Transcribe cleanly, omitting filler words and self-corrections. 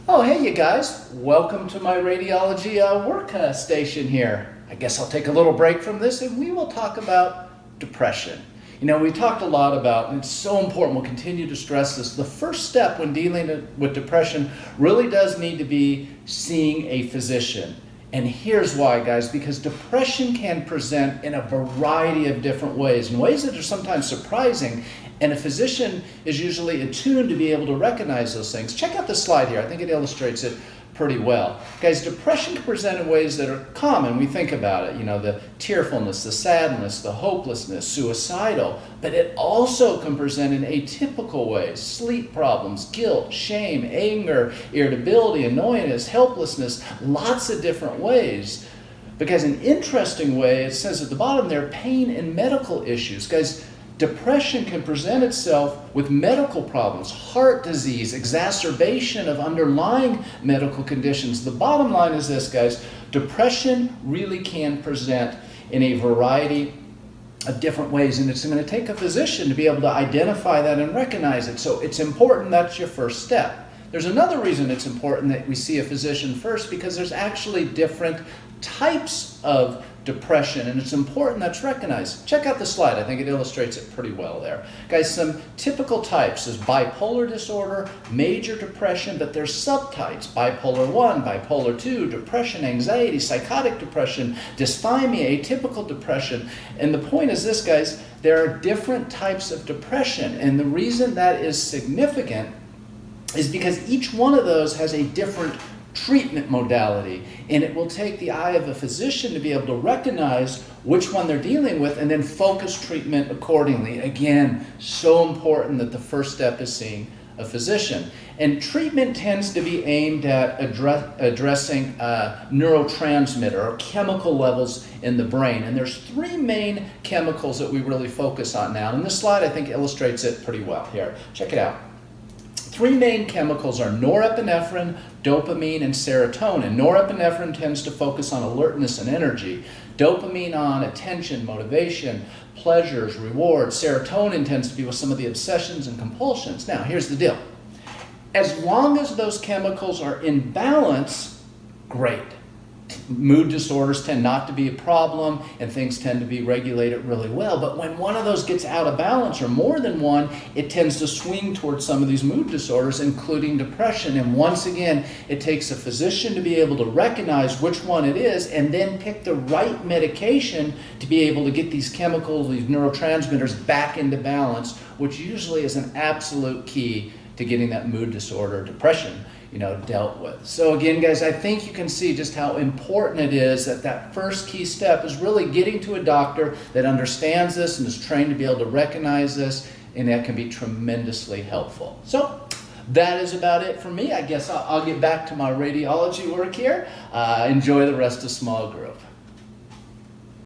Oh, hey, you guys. Welcome to my radiology workstation here. I guess I'll take a little break from this and we will talk about depression. You know, we talked a lot about, and it's so important, we'll continue to stress this, the first step when dealing with depression really does need to be seeing a physician. And here's why, guys, because depression can present in a variety of different ways, in ways that are sometimes surprising, and a physician is usually attuned to be able to recognize those things. Check out the slide here. I think it illustrates it pretty well. Guys, depression can present in ways that are common. We think about it, you know, the tearfulness, the sadness, the hopelessness, suicidal, but it also can present in atypical ways: sleep problems, guilt, shame, anger, irritability, annoyance, helplessness, lots of different ways. Because an interesting way, it says at the bottom there, pain and medical issues. Guys, depression can present itself with medical problems, heart disease, exacerbation of underlying medical conditions. The bottom line is this, guys: depression really can present in a variety of different ways, and it's going to take a physician to be able to identify that and recognize it. So it's important that's your first step. There's another reason it's important that we see a physician first, because there's actually different types of depression, and it's important that's recognized. Check out the slide. I think it illustrates it pretty well there. Guys, some typical types is bipolar disorder, major depression, but there's subtypes: bipolar 1, bipolar 2, depression, anxiety, psychotic depression, dysthymia, atypical depression. And the point is this, guys: there are different types of depression, and the reason that is significant is because each one of those has a different treatment modality, and it will take the eye of a physician to be able to recognize which one they're dealing with and then focus treatment accordingly. Again, so important that the first step is seeing a physician. And treatment tends to be aimed at addressing neurotransmitter or chemical levels in the brain. And there's three main chemicals that we really focus on now. And this slide, I think, illustrates it pretty well. Here, check it out. Three main chemicals are norepinephrine, dopamine, and serotonin. Norepinephrine tends to focus on alertness and energy. Dopamine on attention, motivation, pleasures, rewards. Serotonin tends to be with some of the obsessions and compulsions. Now, here's the deal. As long as those chemicals are in balance, great. Mood disorders tend not to be a problem, and things tend to be regulated really well. But when one of those gets out of balance, or more than one, it tends to swing towards some of these mood disorders, including depression. And once again, it takes a physician to be able to recognize which one it is and then pick the right medication to be able to get these chemicals, these neurotransmitters, back into balance, which usually is an absolute key to getting that mood disorder, depression, dealt with. So again, guys, I think you can see just how important it is that that first key step is really getting to a doctor that understands this and is trained to be able to recognize this, and that can be tremendously helpful. So that is about it for me. I guess I'll get back to my radiology work here. Enjoy the rest of Small Group.